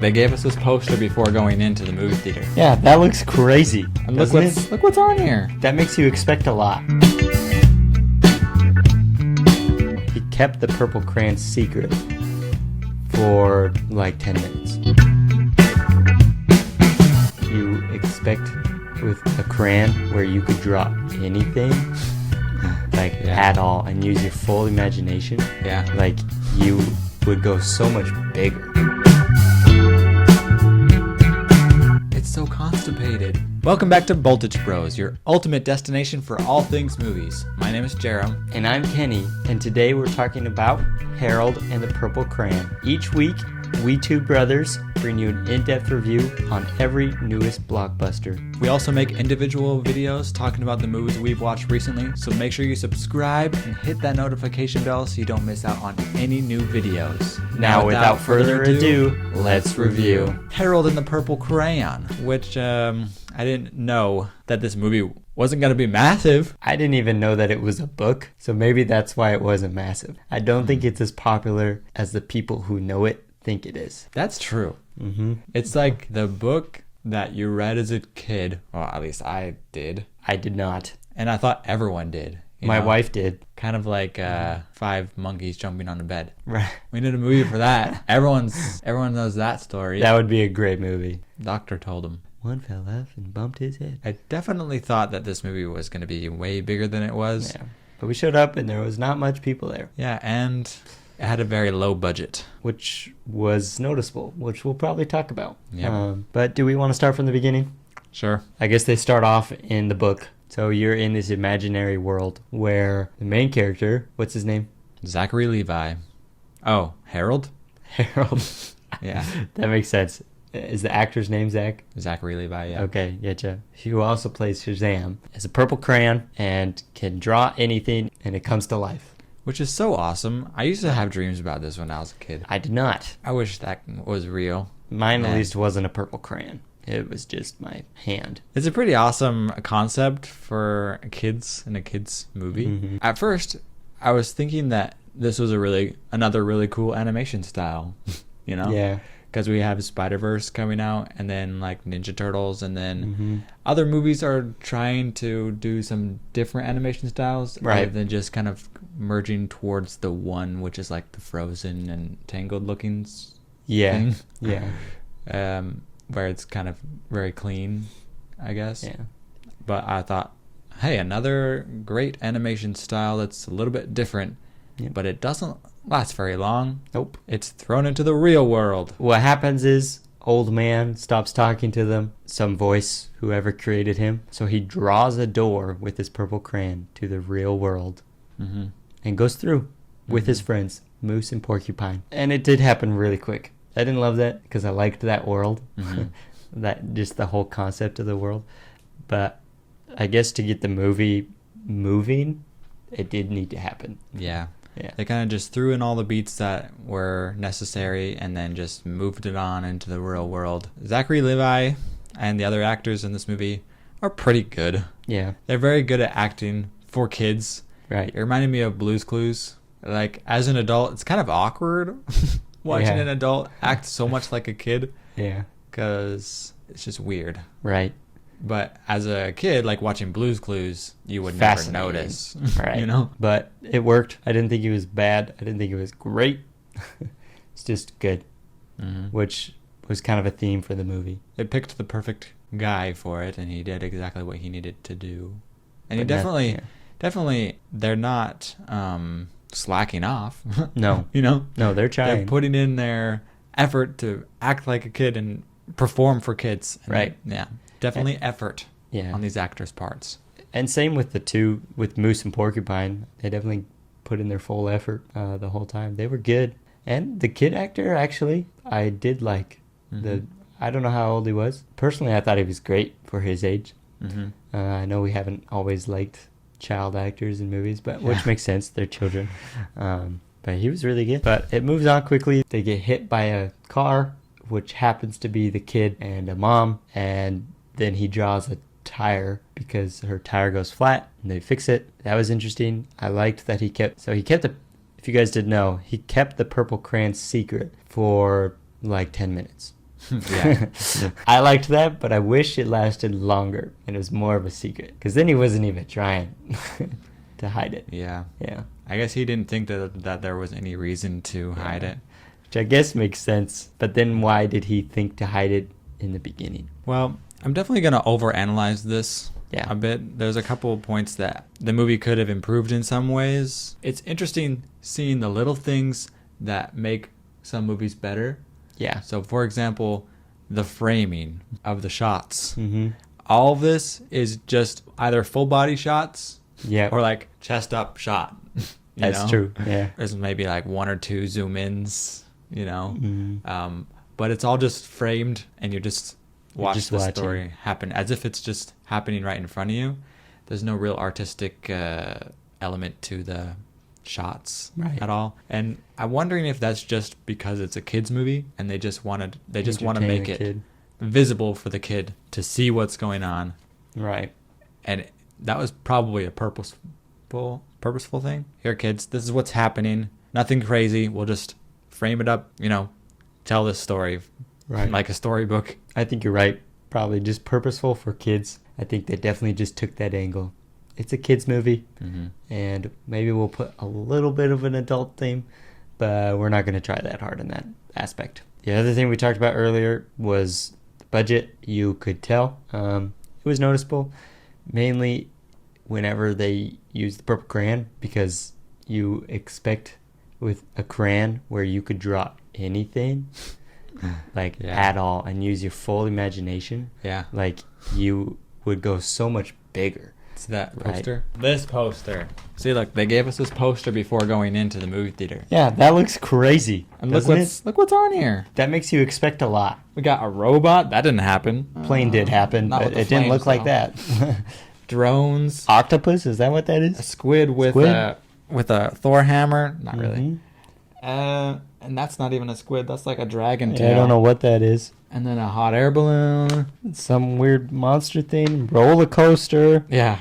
They gave us this poster before going into the movie theater. Yeah, that looks crazy. And look what's on here. That makes you expect a lot. He kept the purple crayon secret for like 10 minutes. You expect with a crayon where you could draw anything, at all, and use your full imagination, like you would go so much bigger. It's so constipated. Welcome back to Voltage Bros, your ultimate destination for all things movies. My name is Jerem. And I'm Kenny, and today we're talking about Harold and the Purple Crayon. Each week, we two brothers bring you an in-depth review on every newest blockbuster. We also make individual videos talking about the movies we've watched recently, so make sure you subscribe and hit that notification bell so you don't miss out on any new videos. Now without further ado, let's review Harold and the Purple Crayon, which I didn't know that this movie wasn't going to be massive. I didn't even know that it was a book, so maybe that's why it wasn't massive. I don't think it's as popular as the people who know it think it is. That's true. Mm-hmm. It's like the book that you read as a kid. Well, at least I did. I did not. And I thought everyone did. My wife did. Kind of like five monkeys jumping on a bed. Right. We did a movie for that. Everyone knows that story. That would be a great movie. Doctor told him. One fell off and bumped his head. I definitely thought that this movie was going to be way bigger than it was. Yeah. But we showed up and there was not much people there. Yeah, and it had a very low budget. Which was noticeable, which we'll probably talk about. Yep. But do we want to start from the beginning? Sure. I guess they start off in the book. So you're in this imaginary world where the main character, what's his name? Zachary Levi. Oh, Harold? Harold. Yeah. That makes sense. Is the actor's name Zach? Zachary Levi, yeah. Okay, getcha. Who also plays Shazam, has a purple crayon and can draw anything and it comes to life. Which is so awesome. I used to have dreams about this when I was a kid. I did not. I wish that was real. Mine at least wasn't a purple crayon. It was just my hand. It's a pretty awesome concept for kids in a kids movie. Mm-hmm. At first, I was thinking that this was another really cool animation style, you know? Yeah. Because we have Spider-Verse coming out, and then like Ninja Turtles, and then other movies are trying to do some different animation styles, rather than just kind of merging towards the one, which is like the Frozen and Tangled looking thing. Yeah. Where it's kind of very clean, I guess. Yeah. But I thought, hey, another great animation style that's a little bit different, but it doesn't last very long. Nope. It's thrown into the real world. What happens is old man stops talking to them, some voice, whoever created him. So he draws a door with his purple crayon to the real world and goes through with his friends, Moose and Porcupine. And it did happen really quick. I didn't love that because I liked that world, that just the whole concept of the world. But I guess to get the movie moving, it did need to happen. Yeah. Yeah. They kind of just threw in all the beats that were necessary and then just moved it on into the real world. Zachary Levi and the other actors in this movie are pretty good. Yeah. They're very good at acting for kids. Right. It reminded me of Blue's Clues. Like, as an adult, it's kind of awkward watching an adult act so much like a kid. Yeah. Because it's just weird. Right. But as a kid, like watching Blue's Clues, you would never notice. Right. You know? But it worked. I didn't think it was bad. I didn't think it was great. It's just good. Which was kind of a theme for the movie. They picked the perfect guy for it, and he did exactly what he needed to do. And he But definitely, they're not slacking off. No. You know? No, they're trying. They're putting in their effort to act like a kid and perform for kids. And right. Yeah. Definitely effort on these actors' parts. And same with the two, with Moose and Porcupine. They definitely put in their full effort the whole time. They were good. And the kid actor, actually, I did like. I don't know how old he was. Personally, I thought he was great for his age. I know we haven't always liked child actors in movies, but which makes sense. They're children. But he was really good. But it moves on quickly. They get hit by a car, which happens to be the kid and a mom. And then he draws a tire because her tire goes flat and they fix it. That was interesting. I liked that he kept if you guys didn't know, he kept the purple crayon secret for like 10 minutes. Yeah. I liked that, but I wish it lasted longer and it was more of a secret. Because then he wasn't even trying to hide it. Yeah. Yeah. I guess he didn't think that there was any reason to hide it. Which I guess makes sense. But then why did he think to hide it in the beginning? Well, I'm definitely going to overanalyze this a bit. There's a couple of points that the movie could have improved in some ways. It's interesting seeing the little things that make some movies better. Yeah. So, for example, the framing of the shots. Mm-hmm. All of this is just either full body shots or like chest up shot. That's true. Yeah. There's maybe like one or two zoom ins, but it's all just framed and you just watch the story happen as if it's just happening right in front of you. There's no real artistic element to the shots at all. And I'm wondering if that's just because it's a kids movie and they just want to make it visible for the kid to see what's going on. Right. And that was probably a purposeful thing. Here, kids, this is what's happening. Nothing crazy. We'll just frame it up, tell this story like a storybook. I think you're right. Probably just purposeful for kids. I think they definitely just took that angle. It's a kids movie, and maybe we'll put a little bit of an adult theme, but we're not going to try that hard in that aspect. The other thing we talked about earlier was the budget. You could tell. It was noticeable, mainly whenever they use the purple crayon, because you expect with a crayon where you could draw anything at all and use your full imagination, you would go so much bigger. It's that poster. This poster. See, look, they gave us this poster before going into the movie theater. Yeah, that looks crazy. And look what's on here. That makes you expect a lot. We got a robot. That didn't happen. Plane did happen, but it didn't look like that. Drones. Octopus, is that what that is? A squid with a Thor hammer. Not really. And that's not even a squid. That's like a dragon tail. I don't know what that is. And then a hot air balloon. Some weird monster thing. Roller coaster. Yeah.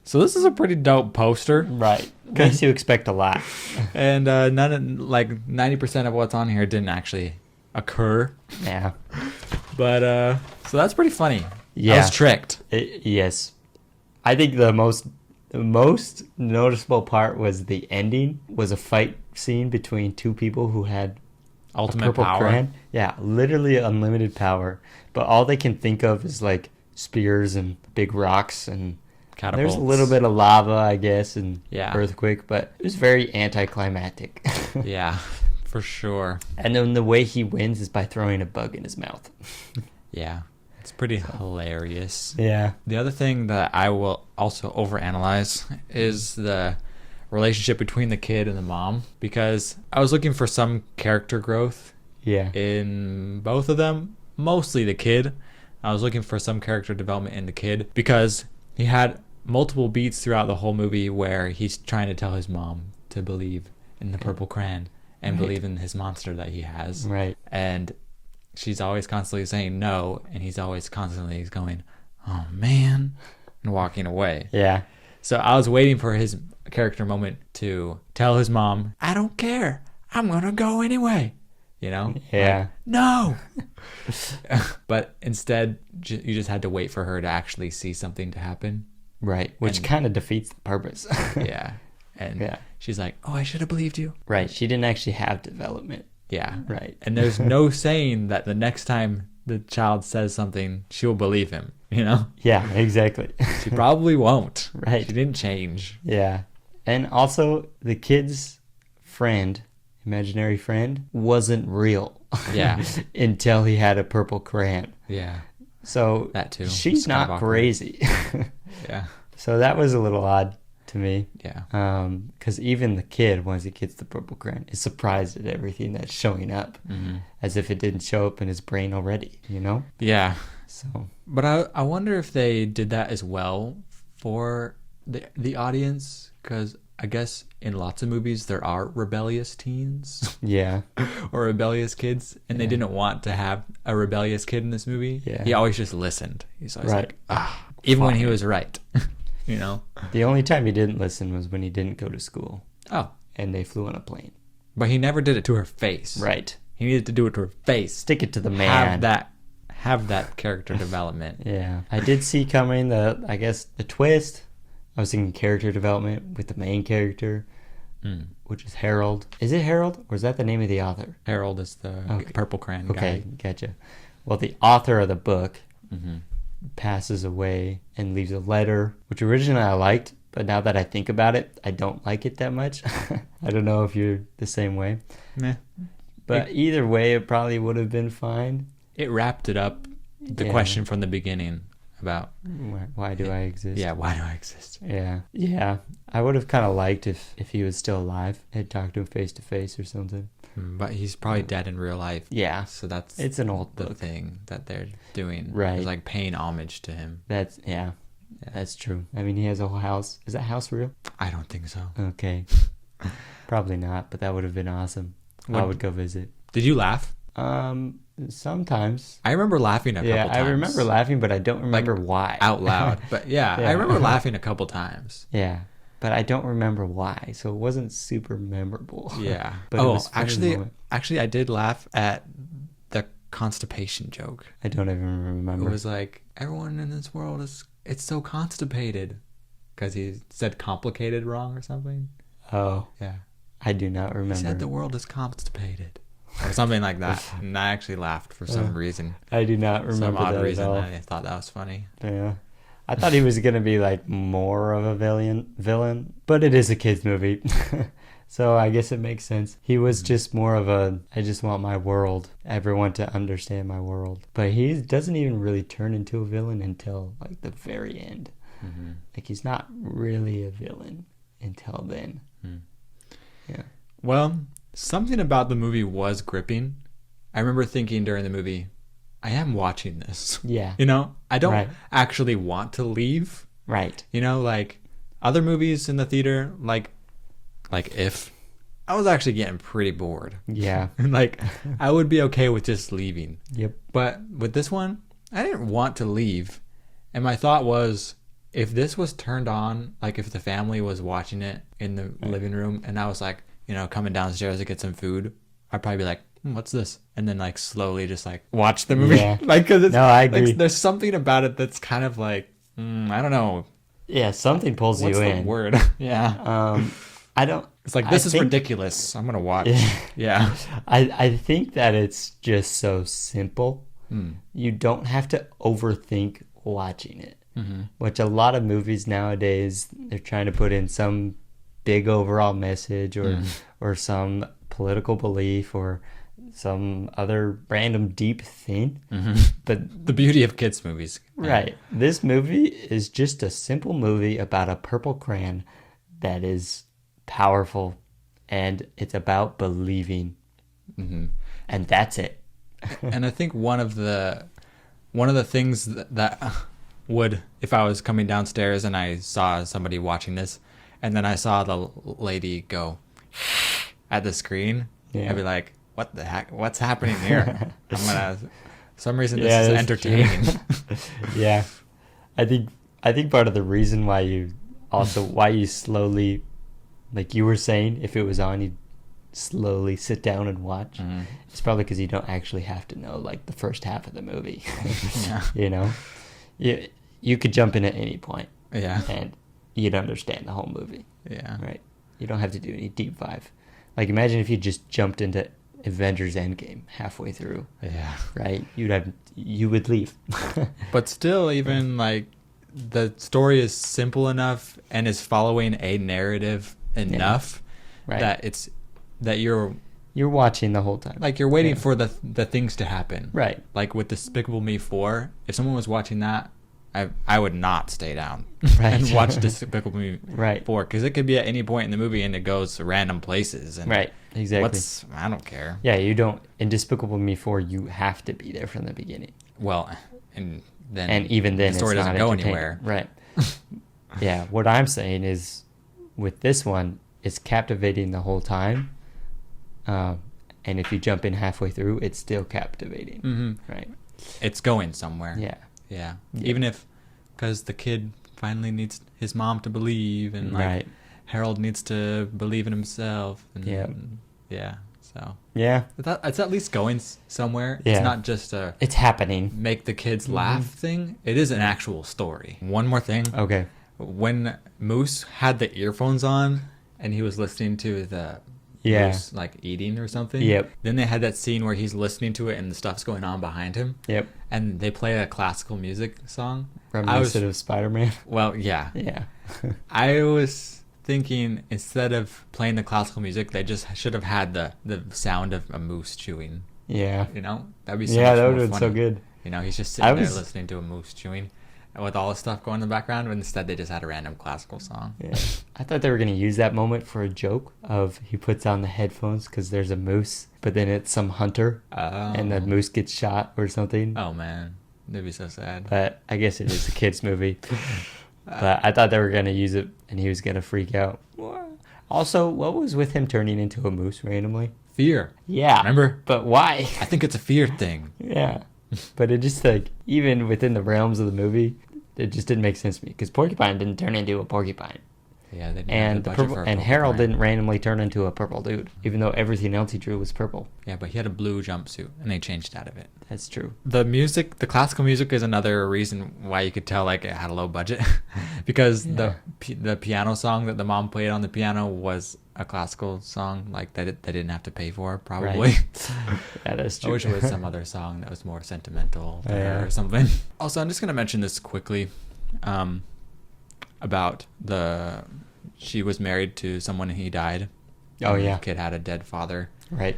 So this is a pretty dope poster. Right. Makes you expect a lot. And 90% of what's on here didn't actually occur. Yeah. But so that's pretty funny. Yeah. I was tricked. Yes. I think the most noticeable part was the ending. Was a fight scene between two people who had ultimate power. Crayon. Yeah, literally unlimited power. But all they can think of is like spears and big rocks and catapults. There's a little bit of lava, I guess, and earthquake, but it was very anticlimactic. Yeah, for sure. And then the way he wins is by throwing a bug in his mouth. Yeah. It's pretty hilarious. Yeah. The other thing that I will also overanalyze is the relationship between the kid and the mom, because I was looking for some character growth in both of them, mostly the kid. I was looking for some character development in the kid because he had multiple beats throughout the whole movie where he's trying to tell his mom to believe in the purple crayon and believe in his monster that he has. Right. And she's always constantly saying no, and he's always constantly going, oh man, and walking away. Yeah. So I was waiting for his character moment to tell his mom, I don't care, I'm gonna go anyway. Yeah. Like, no. But instead, you just had to wait for her to actually see something to happen. Right. Which kind of defeats the purpose. Yeah. And she's like, oh, I should have believed you. Right. She didn't actually have development. Yeah. Right. And there's no saying that the next time the child says something, she'll believe him, Yeah, exactly. She probably won't. Right. She didn't change. Yeah. And also, the kid's friend, imaginary friend, wasn't real. Yeah. Until he had a purple crayon. Yeah. So, that too. She's not crazy. Yeah. So, that was a little odd to me. Yeah. Because even the kid, once he gets the purple crayon, is surprised at everything that's showing up, as if it didn't show up in his brain already. Yeah. So, but I wonder if they did that as well for the audience, because I guess in lots of movies there are rebellious teens. Yeah. Or rebellious kids, and they didn't want to have a rebellious kid in this movie. Yeah. He always just listened. He's always like, even when he was right. The only time he didn't listen was when he didn't go to school. Oh. And they flew on a plane. But he never did it to her face. Right. He needed to do it to her face. Stick it to the man. Have that character development. Yeah. I did see coming the twist. I was thinking character development with the main character, which is Harold. Is it Harold, or is that the name of the author? Harold is the purple crayon guy. Okay, gotcha. Well, the author of the book passes away and leaves a letter, which originally I liked, but now that I think about it, I don't like it that much. I don't know if you're the same way. Meh. But either way, it probably would have been fine. It wrapped it up, the question from the beginning about... Why do I exist? Yeah, why do I exist? Yeah. Yeah. I would have kind of liked if he was still alive. I'd talk to him face to face or something. But he's probably dead in real life. Yeah. So that's... It's an old the book. thing that they're doing. Right. It's like paying homage to him. Yeah. That's true. I mean, he has a whole house. Is that house real? I don't think so. Okay. Probably not, but that would have been awesome. I would go visit. Did you laugh? Sometimes. I remember laughing a couple times. Yeah, I remember laughing, but I don't remember why. Out loud. But yeah, I remember laughing a couple times. Yeah, but I don't remember why, so it wasn't super memorable. Yeah. But it was actually, I did laugh at the constipation joke. I don't even remember. It was like, everyone in this world it's so constipated. Because he said complicated wrong or something. Oh. Yeah. I do not remember. He said the world is constipated. Or something like that. And I actually laughed for some reason. I do not remember some odd that reason. at all. I thought that was funny. Yeah. I thought he was going to be like more of a villain, but it is a kid's movie. So I guess it makes sense. He was just more of I just want my world, everyone to understand my world. But he doesn't even really turn into a villain until like the very end. Mm-hmm. Like he's not really a villain until then. Yeah. Well, something about the movie was gripping. I remember thinking during the movie, I am watching this. Yeah. You know, I don't actually want to leave. Right. You know, like other movies in the theater, like If, I was actually getting pretty bored. Yeah. Like, I would be okay with just leaving. Yep. But with this one, I didn't want to leave. And my thought was, if this was turned on, like if the family was watching it in the living room and I was like, you know, coming downstairs to get some food, I'd probably be like, what's this? And then like slowly just like watch the movie. Yeah. Like, cause it's, no, I agree. Like, there's something about it that's kind of like, I don't know. Yeah, something pulls what's you the in. Word? Yeah. I don't. It's like, this is ridiculous. I'm going to watch. Yeah. I think that it's just so simple. You don't have to overthink watching it. Mm-hmm. Which a lot of movies nowadays, they're trying to put in some big overall message or some political belief or some other random deep thing. Mm-hmm. But the beauty of kids movies. Right. This movie is just a simple movie about a purple crayon that is powerful, and it's about believing. Mm-hmm. And that's it. And I think one of the things that would, if I was coming downstairs and I saw somebody watching this, and then I saw the lady go at the screen, I'd be like, what the heck? What's happening here? For some reason this is entertaining. Yeah. I think part of the reason why you slowly, like you were saying, if it was on, you'd slowly sit down and watch. Mm-hmm. It's probably because you don't actually have to know like the first half of the movie. Yeah. You know? You could jump in at any point. Yeah. And you'd understand the whole movie. Yeah. Right. You don't have to do any deep dive. Like imagine if you just jumped into Avengers Endgame halfway through. Yeah. Right? You would leave. But still, even like the story is simple enough and is following a narrative enough that you're watching the whole time. Like you're waiting for the things to happen. Right. Like with Despicable Me 4, if someone was watching that, I would not stay down and watch Despicable Me 4 because it could be at any point in the movie and it goes to random places. And right, exactly. I don't care. Yeah, you don't. In Despicable Me 4, you have to be there from the beginning. Well, and even then, the story doesn't go anywhere. Right. Yeah, what I'm saying is, with this one, it's captivating the whole time. And if you jump in halfway through, it's still captivating. Mm-hmm. Right. It's going somewhere. Yeah. Yeah. Even if, because the kid finally needs his mom to believe, and like Harold needs to believe in himself. And, yeah. So Yeah. it's at least going somewhere. Yeah. It's not just a It's happening. make the kids laugh thing. It is an actual story. One more thing. Okay. When Moose had the earphones on and he was listening to the Moose like eating or something. Yep. Then they had that scene where he's listening to it and the stuff's going on behind him. Yep. And they play a classical music song. Reminiscent of Spider-Man. Well, yeah. Yeah. I was thinking instead of playing the classical music, they just should have had the sound of a moose chewing. Yeah. You know, that'd be so Yeah, much that more would have been so funny. good. You know, he's just sitting there listening to a moose chewing with all the stuff going in the background. But instead, they just had a random classical song. Yeah. I thought they were going to use that moment for a joke of he puts on the headphones because there's a moose, but then it's some hunter and the moose gets shot or something. Oh, man. That'd be so sad. But I guess it is a kid's movie. But I thought they were going to use it and he was going to freak out. Also, what was with him turning into a moose randomly? Fear. Yeah. Remember? But why? I think it's a fear thing. Yeah. But it just like, even within the realms of the movie, it just didn't make sense to me because Porcupine didn't turn into a porcupine. Yeah, they didn't have And the the budget purple for a and Harold porcupine. didn't randomly turn into a purple dude, even though everything else he drew was purple. Yeah, but he had a blue jumpsuit, and they changed out of it. That's true. The music, the classical music, is another reason why you could tell like it had a low budget, because the piano song that the mom played on the piano was a classical song, like that they didn't have to pay for probably. Right. Yeah, that's true. I wish it was some other song that was more sentimental to Yeah. her or something. Also, I'm just gonna mention this quickly, about she was married to someone and he died. Oh, And yeah. the kid had a dead father. Right.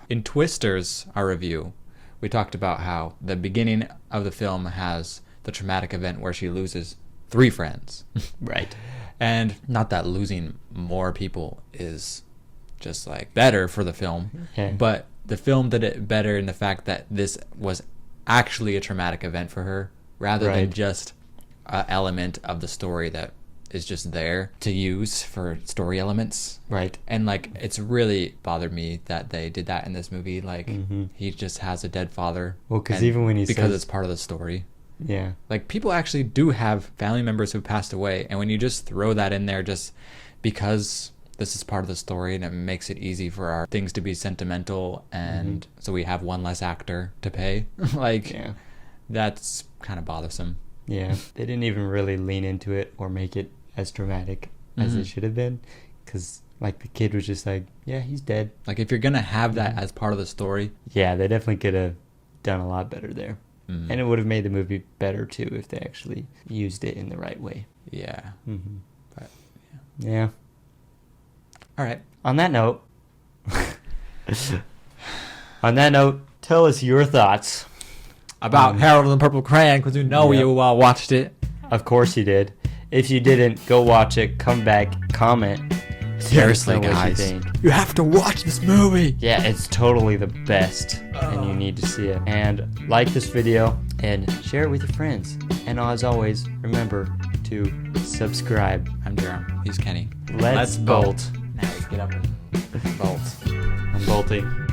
In Twisters, our review, we talked about how the beginning of the film has the traumatic event where she loses 3 friends. Right. And not that losing more people is just like better for the film, Yeah. but the film did it better in the fact that this was actually a traumatic event for her rather than Right. just an element of the story that is just there to use for story elements. Right. And like it's really bothered me that they did that in this movie. Like Mhm. he just has a dead father. Well, 'cause and even when he because says- it's part of the story. Yeah. Like people actually do have family members who passed away, and when you just throw that in there just because this is part of the story and it makes it easy for our things to be sentimental and so we have one less actor to pay, like Yeah. that's kind of bothersome. Yeah. They didn't even really lean into it or make it as dramatic as it should have been, because like the kid was just like, yeah, he's dead. Like if you're gonna have that as part of the story, Yeah, they definitely could have done a lot better there. And it would have made the movie better too if they actually used it in the right way. yeah. Mm-hmm. But Yeah. all right. On that note, tell us your thoughts. About Harold and the Purple Crayon, because we know Yep. you watched it. Of course you did. If you didn't, go watch it. Come back, comment. Seriously, Let us know what you guys, think. you have to watch this movie. Yeah, it's totally the best, and you need to see it. And like this video and share it with your friends. And as always, remember to subscribe. I'm Jerem. He's Kenny. Let's bolt. Now get up and bolt. I'm bolting.